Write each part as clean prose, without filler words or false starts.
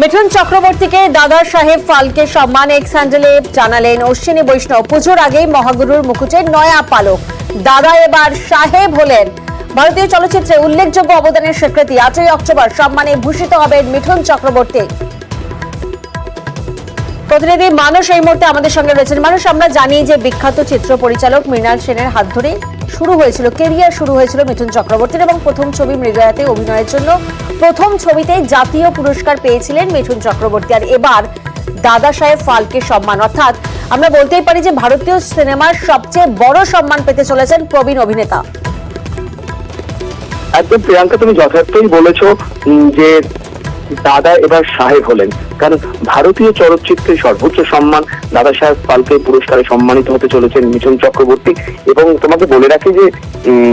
মিঠুন চক্রবর্তীকে দাদা সাহেব ফালকে সম্মান এক্স হ্যান্ডেলে জানালেন অশ্বিনী বৈষ্ণব। পুজোর আগেই মহাগুরুর মুকুটের নয়া পালক, দাদা এবার সাহেব হলেন। ভারতীয় চলচ্চিত্রে উল্লেখযোগ্য অবদানের স্বীকৃতি। 8ই অক্টোবর সম্মানে ভূষিত হবেন মিঠুন চক্রবর্তী। প্রতিনিধি মানুষ এই মুহূর্তে আমাদের সঙ্গে রয়েছেন। মানুষ, আমরা জানি যে বিখ্যাত চিত্র পরিচালক মৃণাল সেনের হাত ধরে কেরিয়ার শুরু হয়েছিল মিঠুন চক্রবর্তীর, এবং প্রথম ছবি মৃগয়াতে অভিনয়ের জন্য প্রথম ছবিতে জাতীয় পুরস্কার পেয়েছিলেন মিঠুন চক্রবর্তী। আর এবার দাদা সাহেব ফালকে সম্মান, অর্থাৎ আমরা বলতেই পারি যে ভারতীয় সিনেমার সবচেয়ে বড় সম্মান পেতে চলেছেন প্রবীণ অভিনেতা। একদম প্রিয়াঙ্কা, তুমি যথার্থই বলেছো যে দাদা এবার সাহেব হলেন, কারণ ভারতীয় চলচ্চিত্রের সর্বোচ্চ সম্মান দাদা সাহেব ফালকে পুরস্কারে সম্মানিত হতে চলেছেন মিঠুন চক্রবর্তী। এবং তোমাকে বলে রাখি যে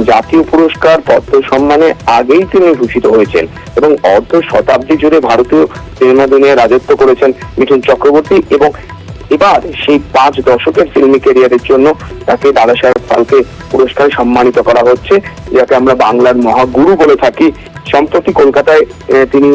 জাতীয় পুরস্কার পদ্ম সম্মানে আগেই তিনি ভূষিত হয়েছেন এবং অর্ধ শতাব্দী জুড়ে ভারতীয় সিনেমা দুনিয়ায় রাজত্ব করেছেন মিঠুন চক্রবর্তী। এবং এবার সেই 5 দশকের ফিল্মি ক্যারিয়ারের জন্য তাকে দাদা সাহেব ফালকে পুরস্কারে সম্মানিত করা হচ্ছে, যাকে আমরা বাংলার মহাগুরু বলে থাকি। সম্প্রতি কলকাতায় তিনি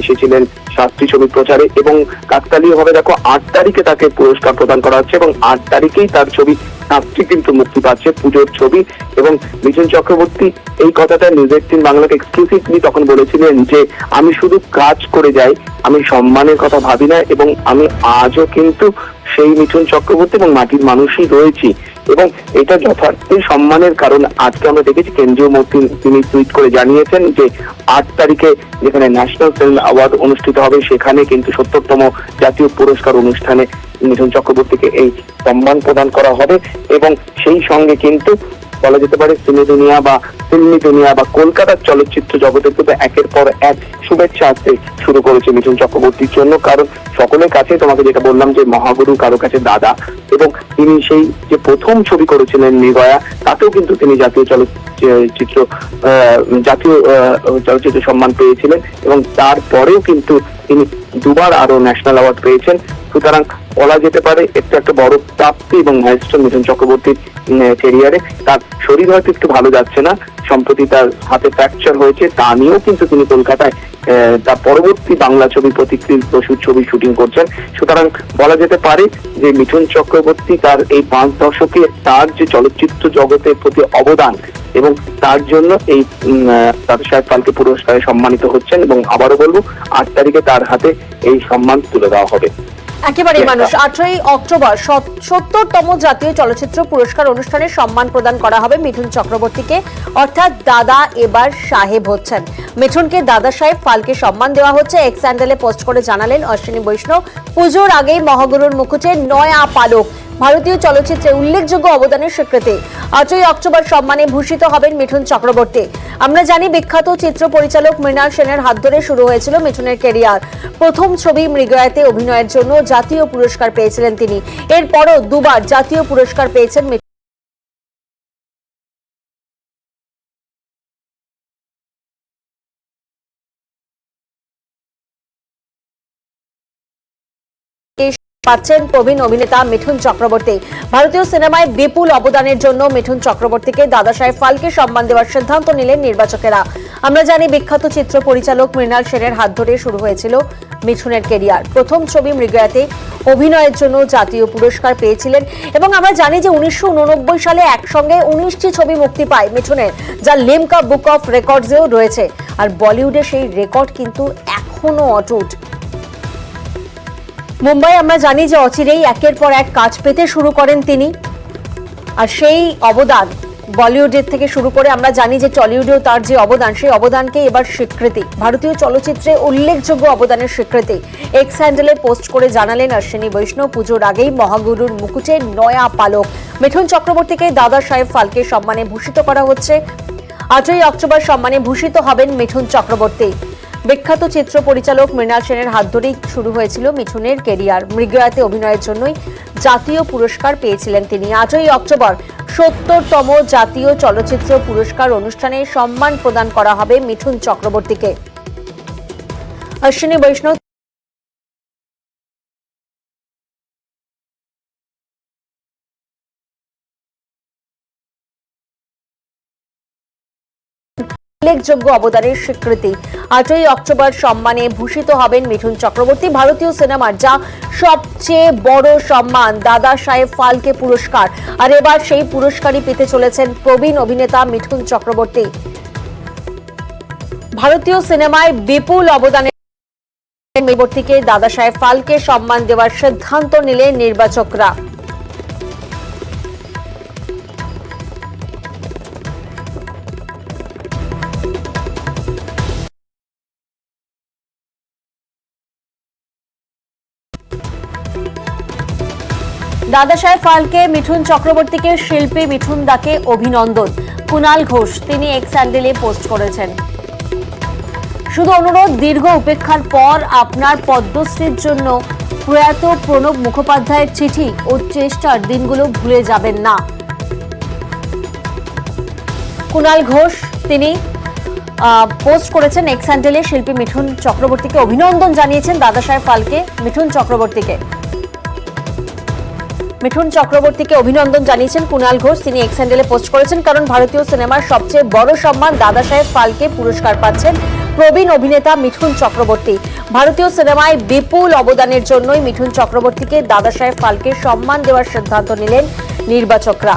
এসেছিলেন শাস্ত্রী ছবি প্রচারে, এবং কাকতালীয় ভাবে দেখো 8 তারিখে তাকে পুরস্কার প্রদান করা হচ্ছে এবং 8 তারিখেই তার ছবি শাস্ত্রী কিন্তু মুক্তি পাচ্ছে, পুজোর ছবি। এবং মিঠুন চক্রবর্তী এই কথাটা নিউজ 18 বাংলাকে এক্সক্লুসিভলি তখন বলেছিলেন যে আমি শুধু কাজ করে যাই, আমি সম্মানের কথা ভাবি না, এবং আমি আজও কিন্তু সেই মিঠুন চক্রবর্তী এবং মাটির মানুষই রয়েছি। এবং এটা যথার্থই সম্মানের, কারণ আজকে আমরা দেখেছি কেন্দ্রীয় মন্ত্রী তিনি টুইট করে জানিয়েছেন যে 8 তারিখে যেখানে ন্যাশনাল ফিল্ম অ্যাওয়ার্ড অনুষ্ঠিত হবে, সেখানে কিন্তু 70তম জাতীয় পুরস্কার অনুষ্ঠানে মিঠুন চক্রবর্তীকে এই সম্মান প্রদান করা হবে। এবং সেই সঙ্গে কিন্তু বলা যেতে পারে ফিল্মি দুনিয়া বা কলকাতার চলচ্চিত্র জগতের কিন্তু একের পর এক শুভেচ্ছা আসতে শুরু করেছে মিঠুন চক্রবর্তীর জন্য। কারণ সকলের কাছে, তোমাকে যেটা বললাম যে মহাগুরু, কারো কাছে দাদা, এবং তিনি সেই যে প্রথম ছবি করেছিলেন মৃগয়া, তাতেও কিন্তু তিনি জাতীয় চলচ্চিত্র সম্মান পেয়েছিলেন, এবং তারপরেও কিন্তু তিনি দুবার আরো ন্যাশনাল অ্যাওয়ার্ড পেয়েছেন। সুতরাং বলা যেতে পারে একটা বড় প্রাপ্তি এবং মাইলস্টোন মিঠুন চক্রবর্তীর ক্যারিয়ারে। তার শরীর হয়তো একটু ভালো যাচ্ছে না, সম্প্রতি তার হাতে ফ্র্যাকচার হয়েছে, তা নিয়েও কিন্তু তিনি কলকাতায় তার পরবর্তী বাংলা ছবি প্রতিকৃত পশুর ছবি শুটিং করছেন। সুতরাং বলা যেতে পারে যে মিঠুন চক্রবর্তী তার এই 5 দশকে তার যে চলচ্চিত্র জগতের প্রতি অবদান, এবং তার জন্য এই দাদা সাহেব ফালকে পুরস্কারে সম্মানিত হচ্ছেন। এবং আবারও বলবো 8 তারিখে তার হাতে এই সম্মান তুলে দেওয়া হবে। একেবারে মানুষ, 8ই অক্টোবর 70তম জাতীয় চলচ্চিত্র পুরস্কার অনুষ্ঠানে সম্মান প্রদান করা হবে মিঠুন চক্রবর্তীকে, অর্থাৎ দাদা এবার সাহেব হচ্ছেন। মিঠুনকে দাদা সাহেব ফালকে সম্মান দেওয়া হচ্ছে। এক্স হ্যান্ডেলে পোস্ট করে জানালেন অশ্বিনী বৈষ্ণব। পুজোর আগেই মহাগুরুর মুকুটে নয়া পালক, ভারতীয় চলচ্চিত্রে উল্লেখযোগ্য অবদানের স্বীকৃতি। 8ই অক্টোবর সম্মানে ভূষিত হবেন মিঠুন চক্রবর্তী। আমরা জানি বিখ্যাত চিত্র পরিচালক মৃণাল সেনের হাত ধরে শুরু হয়েছিল মিঠুনের ক্যারিয়ার। প্রথম ছবি মৃগয়াতে অভিনয়ের জন্য জাতীয় পুরস্কার পেয়েছিলেন তিনি। এরপরও দুবার জাতীয় পুরস্কার পেয়েছেন। পাচ্ছেন প্রবীণ অভিনেতা মিঠুন চক্রবর্তী। ভারতীয় সিনেমায় বিপুল অবদানের জন্য মিঠুন চক্রবর্তীকে দাদা সাহেব ফালকে সম্মান দেওয়ার সিদ্ধান্ত নিলেন নির্বাচকেরা। আমরা জানি বিখ্যাত চিত্র পরিচালক মৃণাল সেনের হাত ধরে শুরু হয়েছিল মিঠুনের ক্যারিয়ার। প্রথম ছবি মৃগয়াতে অভিনয়ের জন্য জাতীয় পুরস্কার পেয়েছিলেন, এবং আমরা জানি যে 1989 সালে একসঙ্গে 19টি ছবি মুক্তি পায় মিঠুনের, যা লিমকা বুক অফ রেকর্ডসেও রয়েছে। আর বলিউডে সেই রেকর্ড কিন্তু এখনো অটুট। মুম্বাই আমরা জানি যে অচিরেই একের পর এক কাজ পেতে শুরু করেন তিনি, আর সেই অবদান বলিউডের থেকে শুরু করে আমরা জানি যে টলিউডেও তার যে অবদান, সেই অবদানকে এবার স্বীকৃতি, ভারতীয় চলচ্চিত্রে উল্লেখযোগ্য অবদানের স্বীকৃতি। এক্স হ্যান্ডেলে পোস্ট করে জানালেন অশ্বিনী বৈষ্ণব। পুজোর আগেই মহাগুরুর মুকুটে নয়া পালক, মিঠুন চক্রবর্তীকে দাদা সাহেব ফালকে সম্মানে ভূষিত করা হচ্ছে। 8ই অক্টোবর সম্মানে ভূষিত হবেন মিঠুন চক্রবর্তী। বিখ্যাত চিত্র পরিচালক মৃণাল সেনের হাত ধরেই শুরু হয়েছিল মিঠুনের ক্যারিয়ার। মৃগয়াতে অভিনয়ের জন্যই জাতীয় পুরস্কার পেয়েছিলেন তিনি। 8ই অক্টোবর 70তম জাতীয় চলচ্চিত্র পুরস্কার অনুষ্ঠানে সম্মান প্রদান করা হবে মিঠুন চক্রবর্তীকে। অশ্বিনী বৈষ্ণব উল্লেখযোগ্য অবদানের স্বীকৃতি। 8ই অক্টোবর সম্মানে ভূষিত হবেন মিঠুন চক্রবর্তী। ভারতীয় সিনেমার যা সবচেয়ে বড় সম্মান দাদা সাহেব ফালকে পুরস্কার, আর এবার সেই পুরস্কারই পেতে চলেছেন প্রবীণ অভিনেতা মিঠুন চক্রবর্তী। ভারতীয় সিনেমায় বিপুল অবদানের চক্রবর্তীকে দাদা সাহেব ফালকে সম্মান দেওয়ার সিদ্ধান্ত নিলেন নির্বাচকরা। দাদা সাহেব ফালকে মিঠুন চক্রবর্তীকে শিল্পী মিঠুন দাকে অভিনন্দন। কুণাল ঘোষ তিনি এক্স হ্যান্ডেলে পোস্ট করেছেন, শুধু অনুরোধ, দীর্ঘ উপেক্ষার পর আপনার পদ্মশ্রীর জন্য প্রয়াত প্রণব মুখোপাধ্যায়ের চিঠি ও চেষ্টার দিনগুলো ভুলে যাবেন না। কুণাল ঘোষ তিনি পোস্ট করেছেন এক্স হ্যান্ডেলে, শিল্পী মিঠুন চক্রবর্তীকে অভিনন্দন জানিয়েছেন দাদা সাহেব ফালকে মিঠুন চক্রবর্তীকে অভিনন্দন জানিয়েছেন কুণাল ঘোষ, তিনি এক্স হ্যান্ডেলে পোস্ট করেছেন। কারণ ভারতীয় সিনেমার সবচেয়ে বড় সম্মান দাদা সাহেব ফালকে পুরস্কার পাচ্ছেন প্রবীণ অভিনেতা মিঠুন চক্রবর্তী। ভারতীয় সিনেমায় বিপুল অবদানের জন্যই মিঠুন চক্রবর্তীকে দাদা সাহেব ফালকে সম্মান দেওয়ার সিদ্ধান্ত নিলেন নির্বাচকরা।